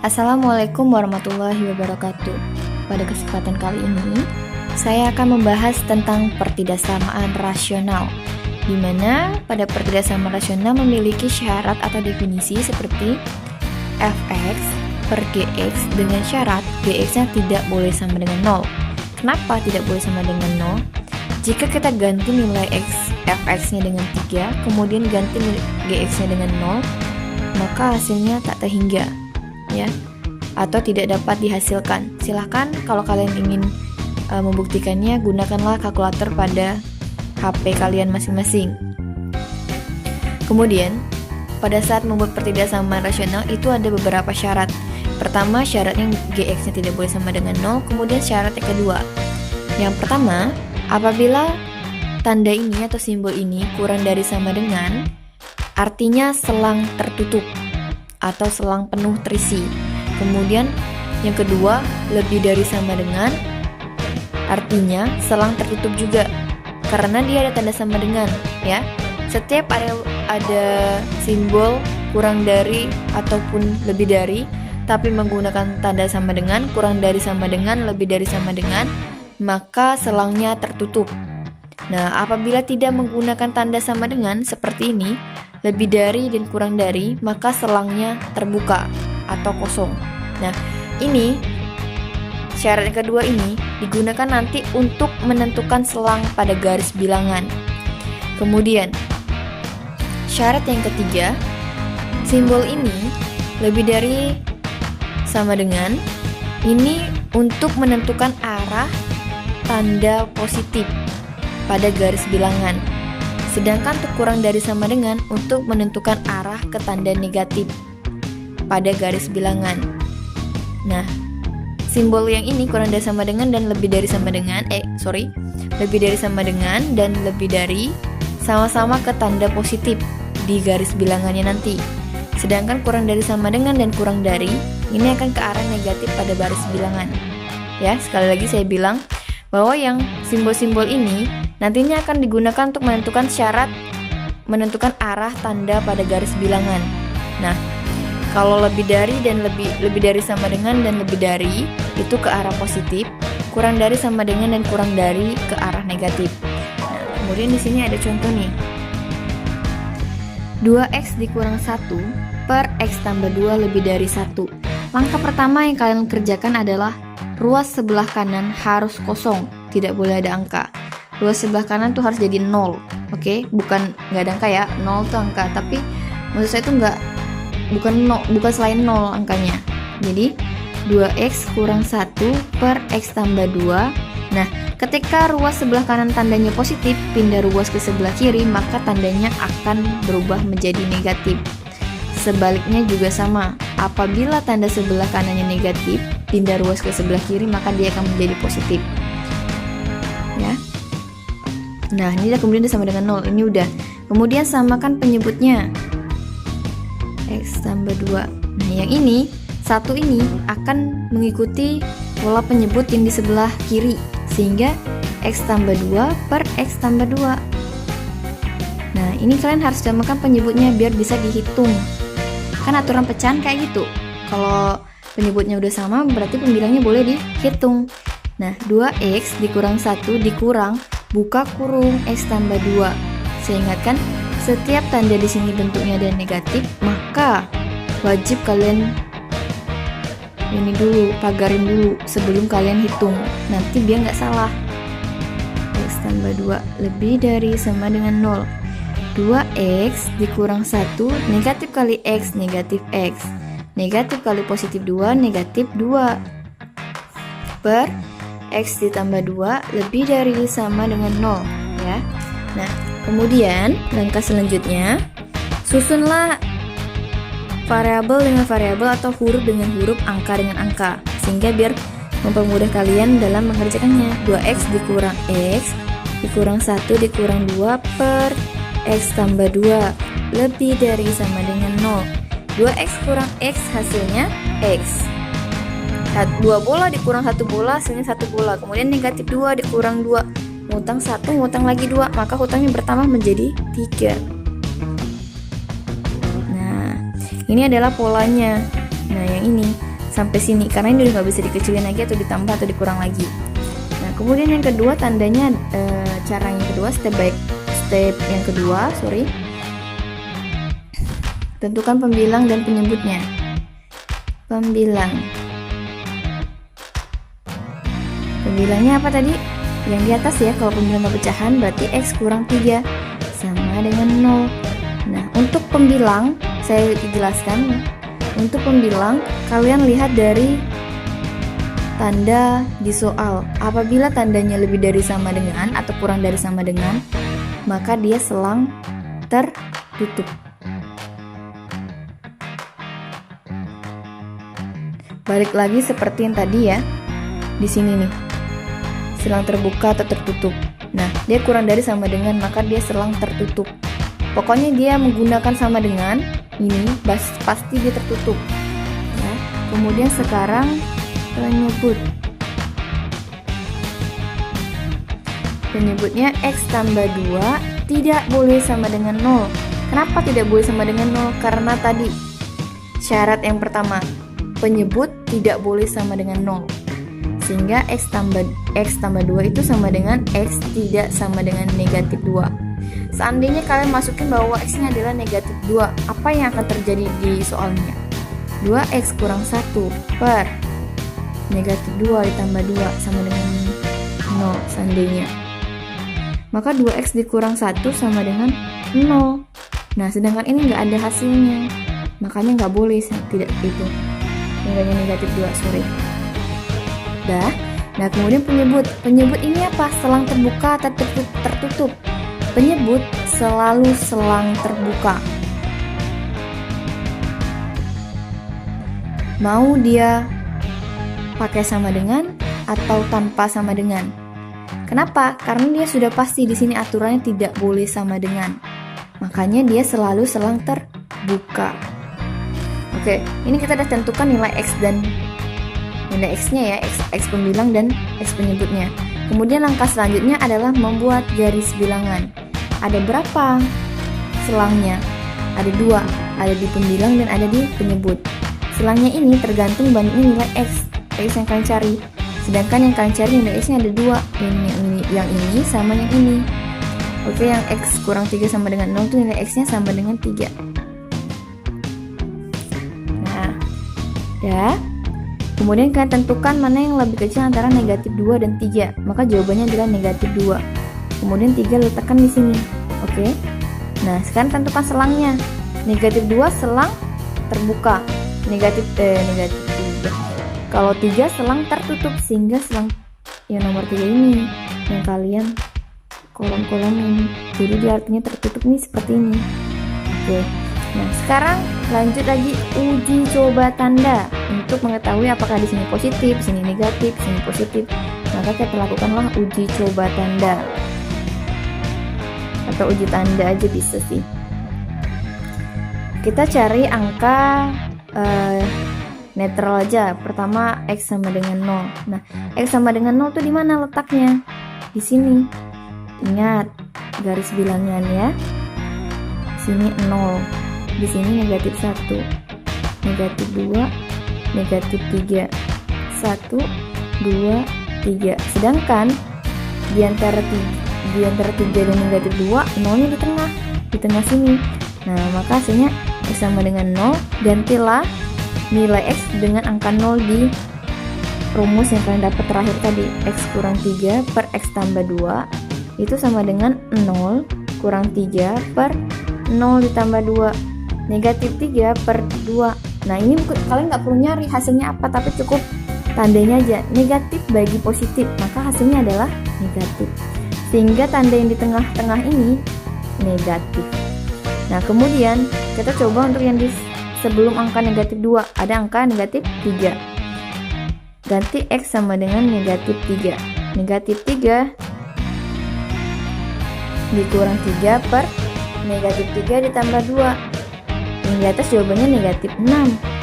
Assalamualaikum warahmatullahi wabarakatuh. Pada kesempatan kali ini, saya akan membahas tentang pertidaksamaan rasional, di mana pada pertidaksamaan rasional memiliki syarat atau definisi seperti fx per gx dengan syarat gx-nya tidak boleh sama dengan 0. Kenapa tidak boleh sama dengan 0? Jika kita ganti nilai fx-nya dengan 3, kemudian ganti gx-nya dengan 0, maka hasilnya tak terhingga, ya, atau tidak dapat dihasilkan. Silahkan kalau kalian ingin membuktikannya, gunakanlah kalkulator pada HP kalian masing-masing. Kemudian, pada saat membuat pertidaksamaan rasional itu ada beberapa syarat. Pertama, syaratnya gx-nya tidak boleh sama dengan 0. Kemudian syarat yang kedua, yang pertama, apabila tanda ini atau simbol ini kurang dari sama dengan, artinya selang tertutup atau selang penuh terisi. Kemudian yang kedua, lebih dari sama dengan, artinya selang tertutup juga, karena dia ada tanda sama dengan, ya. Setiap ada simbol kurang dari ataupun lebih dari, tapi menggunakan tanda sama dengan, kurang dari sama dengan, lebih dari sama dengan, maka selangnya tertutup. Nah, apabila tidak menggunakan tanda sama dengan seperti ini, lebih dari dan kurang dari, maka selangnya terbuka atau kosong. Nah, ini syarat yang kedua ini digunakan nanti untuk menentukan selang pada garis bilangan. Kemudian syarat yang ketiga, simbol ini lebih dari sama dengan, ini untuk menentukan arah tanda positif pada garis bilangan. Sedangkan untuk kurang dari sama dengan untuk menentukan arah ke tanda negatif pada garis bilangan. Nah, simbol yang ini kurang dari sama dengan dan lebih dari sama dengan, lebih dari sama dengan dan lebih dari sama-sama ke tanda positif di garis bilangannya nanti. Sedangkan kurang dari sama dengan dan kurang dari ini akan ke arah negatif pada baris bilangan. Ya, sekali lagi saya bilang bahwa yang simbol-simbol ini nantinya akan digunakan untuk menentukan syarat, menentukan arah tanda pada garis bilangan. Nah, kalau lebih dari dan lebih dari sama dengan dan lebih dari itu ke arah positif, kurang dari sama dengan dan kurang dari ke arah negatif. Nah, kemudian di sini ada contoh nih. 2x dikurang 1 per x tambah 2 lebih dari 1. Langkah pertama yang kalian kerjakan adalah ruas sebelah kanan harus kosong, tidak boleh ada angka. Ruas sebelah kanan tuh harus jadi 0, oke? Bukan nggak ada angka ya, 0 tuh angka, tapi maksud saya tuh bukan selain 0 angkanya. Jadi 2x kurang 1 per x tambah 2. Nah, ketika ruas sebelah kanan tandanya positif, pindah ruas ke sebelah kiri, maka tandanya akan berubah menjadi negatif. Sebaliknya juga sama, apabila tanda sebelah kanannya negatif, pindah ruas ke sebelah kiri, maka dia akan menjadi positif, ya. Nah, ini kemudian sama dengan 0, ini udah. Kemudian samakan penyebutnya, x tambah 2. Nah, yang ini, satu ini akan mengikuti pola penyebut yang di sebelah kiri, sehingga x tambah 2 per x tambah 2. Nah, ini kalian harus samakan penyebutnya biar bisa dihitung. Kan aturan pecahan kayak gitu. Kalau penyebutnya udah sama, berarti pembilangnya boleh dihitung. Nah, 2x dikurang 1 dikurang buka kurung x tambah 2. Saya ingatkan, setiap tanda di sini bentuknya ada negatif, maka wajib kalian ini dulu, pagarin dulu sebelum kalian hitung. Nanti biar nggak salah. X tambah 2 lebih dari sama dengan 0. 2x dikurang 1, negatif kali x, negatif x. Negatif kali positif 2, negatif 2. Per x ditambah 2 lebih dari sama dengan 0, ya. Nah, kemudian langkah selanjutnya, susunlah variabel dengan variabel atau huruf dengan huruf, angka dengan angka, sehingga biar mempermudah kalian dalam mengerjakannya. 2x dikurang x dikurang 1 dikurang 2 per x tambah 2 lebih dari sama dengan 0. 2x kurang x hasilnya x. 2 bola dikurang 1 bola hasilnya 1 bola. Kemudian negatif 2 dikurang 2 ngutang 1, ngutang lagi 2, maka hutangnya bertambah menjadi 3. Nah, ini adalah polanya. Nah, yang ini sampai sini, karena ini udah nggak bisa dikecilin lagi atau ditambah atau dikurang lagi. Nah, kemudian yang kedua tandanya, cara yang kedua, step yang kedua, tentukan pembilang dan penyebutnya. Pembilangnya apa tadi? Yang di atas ya, kalau pembilang pecahan berarti X kurang 3 sama dengan 0. Nah, untuk pembilang, saya jelaskan. Untuk pembilang, kalian lihat dari tanda di soal. Apabila tandanya lebih dari sama dengan atau kurang dari sama dengan, maka dia selang tertutup. Balik lagi seperti yang tadi ya. Di sini nih. Selang terbuka atau tertutup. Nah, dia kurang dari sama dengan, maka dia selang tertutup. Pokoknya dia menggunakan sama dengan ini, pasti dia tertutup. Ya. Kemudian sekarang penyebutnya X tambah 2 tidak boleh sama dengan 0. Kenapa tidak boleh sama dengan 0? Karena tadi syarat yang pertama, penyebut tidak boleh sama dengan 0. Sehingga X tambah 2 itu sama dengan X tidak sama dengan negatif 2. Seandainya kalian masukin bahwa X-nya adalah negatif 2, apa yang akan terjadi di soalnya? 2X kurang 1 per negatif 2 ditambah 2 sama dengan 0 seandainya. Maka 2X dikurang 1 sama dengan 0. Nah, sedangkan ini nggak ada hasilnya. Makanya nggak boleh, tidak itu. Nilainya negatif 2, Nah, kemudian penyebut ini apa? Selang terbuka atau tertutup? Penyebut selalu selang terbuka. Mau dia pakai sama dengan atau tanpa sama dengan? Kenapa? Karena dia sudah pasti di sini aturannya tidak boleh sama dengan. Makanya dia selalu selang terbuka. Oke, ini kita sudah tentukan nilai X dan nilai X-nya ya, X pembilang dan X penyebutnya. Kemudian langkah selanjutnya adalah membuat garis bilangan. Ada berapa selangnya? Ada 2, ada di pembilang dan ada di penyebut. Selangnya ini tergantung banyaknya nilai X yang kalian cari. Sedangkan yang kalian cari nilai X-nya ada 2, yang ini sama yang ini. Oke, yang X kurang 3 sama dengan 0 itu nilai X-nya sama dengan 3. Nah, ya. Kemudian kalian tentukan mana yang lebih kecil antara negatif 2 dan 3. Maka jawabannya adalah negatif 2. Kemudian 3 letakkan di sini. Oke. Nah, sekarang tentukan selangnya. Negatif 2 selang terbuka. Negatif 3. Kalau 3 selang tertutup, sehingga selang yang nomor 3 ini yang kalian kolom-kolomin. Jadi dia artinya tertutup nih seperti ini. Oke. Nah, sekarang lanjut lagi uji coba tanda untuk mengetahui apakah di sini positif, sini negatif, sini positif. Maka kita lakukanlah uji coba tanda. Atau uji tanda aja bisa sih. Kita cari angka netral aja. Pertama X sama dengan 0. Nah, X sama dengan 0 tuh di mana letaknya? Di sini. Ingat garis bilangan ya. Sini 0. Di sini negatif 1, negatif 2, negatif 3, 1, 2, 3. Sedangkan di antara 3 dan negatif 2, 0-nya di tengah sini. Nah, maka hasilnya X sama dengan 0. Gantilah nilai X dengan angka 0 di rumus yang kalian dapat terakhir tadi. X kurang 3 per X tambah 2 itu sama dengan 0 kurang 3 per 0 ditambah 2. Negatif 3 per 2. Nah, ini kalian nggak perlu nyari hasilnya apa, tapi cukup tandanya aja. Negatif bagi positif, maka hasilnya adalah negatif. Sehingga tanda yang di tengah-tengah ini negatif. Nah, kemudian kita coba untuk yang di sebelum angka negatif 2, ada angka negatif 3. Ganti X sama dengan negatif 3. Negatif 3 dikurang 3 per negatif 3 ditambah 2. Yang di atas jawabannya negatif 6,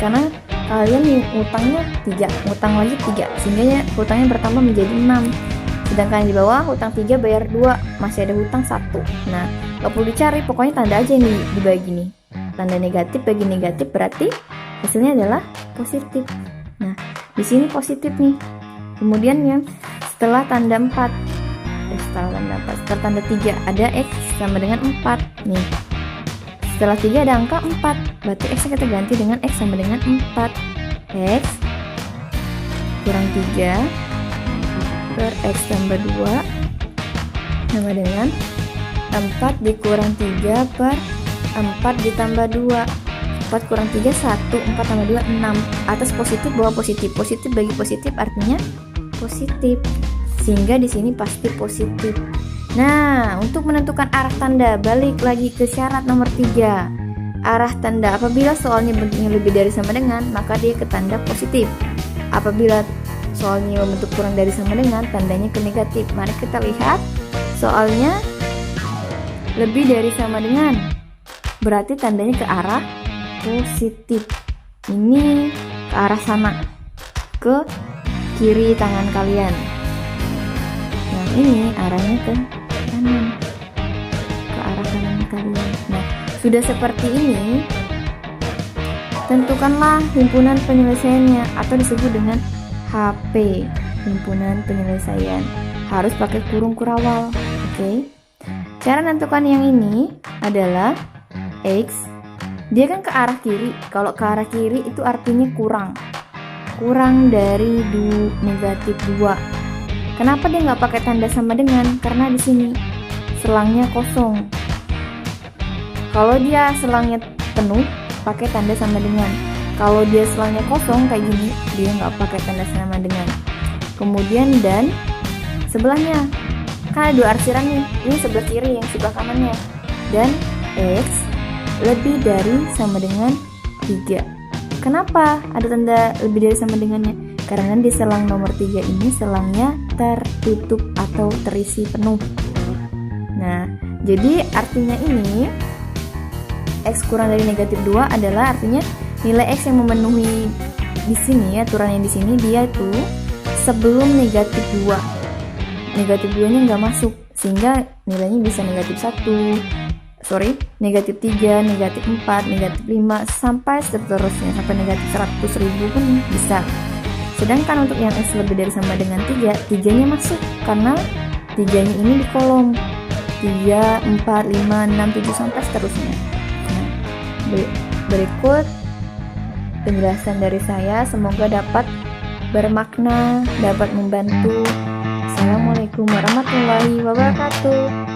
karena kalian utangnya 3, utang lagi 3, sehingga utangnya bertambah menjadi 6. Sedangkan di bawah hutang 3 bayar 2, masih ada hutang 1. Nah, gak perlu dicari, pokoknya tanda aja yang dibagi nih. Tanda negatif bagi negatif berarti hasilnya adalah positif. Nah, di sini positif nih. Kemudian yang setelah tanda 4, setelah tanda 3 ada X sama dengan 4 nih. Setelah 3 ada angka 4, berarti X kita ganti dengan X sama dengan 4. X kurang 3 per X tambah 2 sama dengan 4 dikurang 3 per 4 ditambah 2. 4 kurang 3 1, 4 tambah 2 6. Atas positif, bawah positif. Positif bagi positif artinya positif. Sehingga di sini pasti positif. Nah, untuk menentukan arah tanda, balik lagi ke syarat nomor 3. Arah tanda apabila soalnya bentuknya lebih dari sama dengan, maka dia ke tanda positif. Apabila soalnya bentuk kurang dari sama dengan, tandanya ke negatif. Mari kita lihat soalnya lebih dari sama dengan, berarti tandanya ke arah positif. Ini ke arah sama, ke kiri tangan kalian. Yang ini arahnya ke kanan, ke arah kanan kalian. Nah, sudah seperti ini, tentukanlah himpunan penyelesaiannya atau disebut dengan HP, himpunan penyelesaian. Harus pakai kurung kurawal. Oke. Cara menentukan yang ini adalah X, dia kan ke arah kiri. Kalau ke arah kiri itu artinya kurang dari negatif 2. Kenapa dia nggak pakai tanda sama dengan? Karena di sini selangnya kosong. Kalau dia selangnya penuh, pakai tanda sama dengan. Kalau dia selangnya kosong kayak gini, dia nggak pakai tanda sama dengan. Kemudian dan sebelahnya, kan ada 2 arsiran nih, ini sebelah kiri, yang sebelah kanannya. Dan X lebih dari sama dengan 3. Kenapa ada tanda lebih dari sama dengannya? Karena di selang nomor 3 ini selangnya tertutup atau terisi penuh. Nah, jadi artinya ini X kurang dari negatif 2 adalah artinya nilai X yang memenuhi di sini, aturan yang di sini dia itu sebelum negatif 2. Negatif 2 nya nggak masuk, sehingga nilainya bisa negatif negatif 3, negatif 4, negatif 5, sampai seterusnya, sampai negatif 100.000 pun bisa. Sedangkan untuk yang X lebih dari sama dengan 3, 3-nya masuk, karena 3-nya ini di kolom 3, 4, 5, 6, 7, sampai seterusnya. Nah, berikut penjelasan dari saya, semoga dapat bermakna, dapat membantu. Assalamualaikum warahmatullahi wabarakatuh.